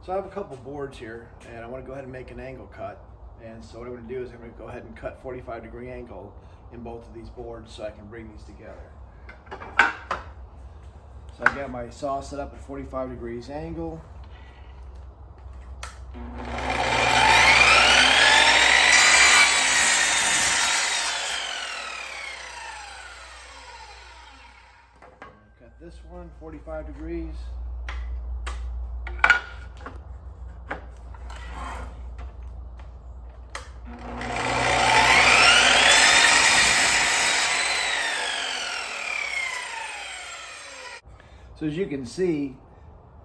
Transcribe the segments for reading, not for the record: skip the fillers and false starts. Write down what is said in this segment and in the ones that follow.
So I have a couple boards here and I want to go ahead and make an angle cut. And so what I'm going to do is I'm going to go ahead and cut 45-degree angle in both of these boards so I can bring these together. So I got my saw set up at 45 degrees angle. Cut this one 45 degrees. So as you can see,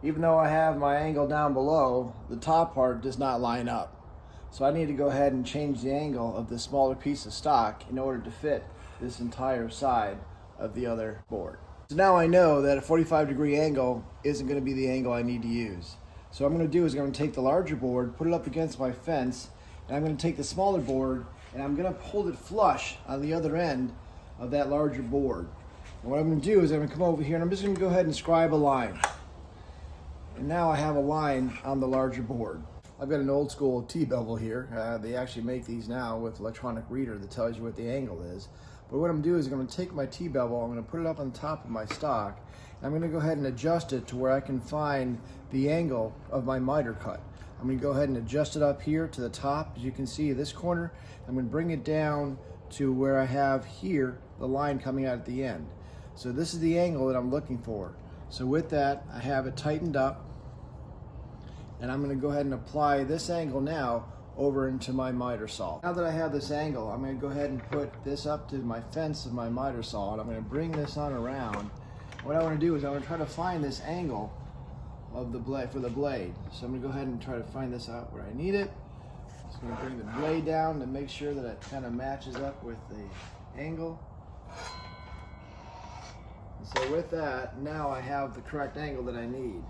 even though I have my angle down below, the top part does not line up. So I need to go ahead and change the angle of this smaller piece of stock in order to fit this entire side of the other board. So now I know that a 45-degree angle isn't going to be the angle I need to use. So what I'm going to do is I'm going to take the larger board, put it up against my fence, and I'm going to take the smaller board and I'm going to hold it flush on the other end of that larger board. And what I'm going to do is I'm going to come over here and I'm just going to go ahead and scribe a line. And now I have a line on the larger board. I've got an old school T-bevel here. They actually make these now with electronic reader that tells you what the angle is. But what I'm going to do is I'm going to take my T-bevel, I'm going to put it up on top of my stock, and I'm going to go ahead and adjust it to where I can find the angle of my miter cut. I'm going to go ahead and adjust it up here to the top. As you can see, this corner, I'm going to bring it down to where I have here the line coming out at the end. So this is the angle that I'm looking for. So with that, I have it tightened up, and I'm going to go ahead and apply this angle now over into my miter saw. Now that I have this angle, I'm going to go ahead and put this up to my fence of my miter saw, and I'm going to bring this on around. What I want to do is I'm going to try to find this angle of the blade for the blade. So I'm going to go ahead and try to find this out where I need it. Just going to bring the blade down to make sure that it kind of matches up with the angle. So with that, now I have the correct angle that I need.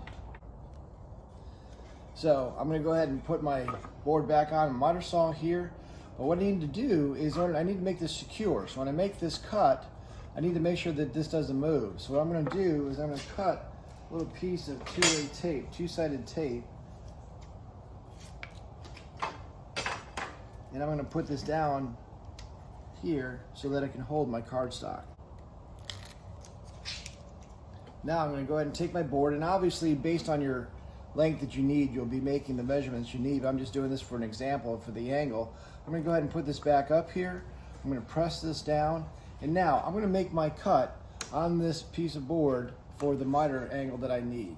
So I'm going to go ahead and put my board back on my miter saw here. But what I need to do is I need to make this secure. So when I make this cut, I need to make sure that this doesn't move. So what I'm going to do is I'm going to cut a little piece of two-sided tape. And I'm going to put this down here so that I can hold my cardstock. Now I'm going to go ahead and take my board, and obviously based on your length that you need, you'll be making the measurements you need. But I'm just doing this for an example for the angle. I'm going to go ahead and put this back up here. I'm going to press this down, and now I'm going to make my cut on this piece of board for the miter angle that I need.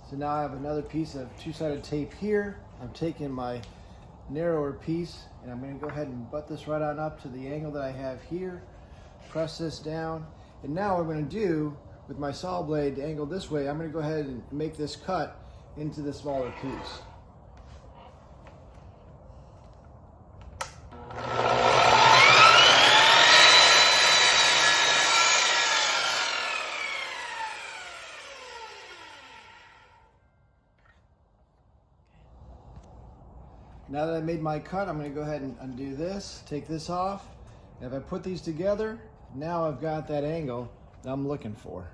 So now I have another piece of two-sided tape here. I'm taking my narrower piece and I'm going to go ahead and butt this right on up to the angle that I have here. Press this down. And now what I'm going to do with my saw blade angle this way, I'm going to go ahead and make this cut into the smaller piece. Now that I made my cut, I'm going to go ahead and undo this, take this off, and if I put these together, now I've got that angle that I'm looking for.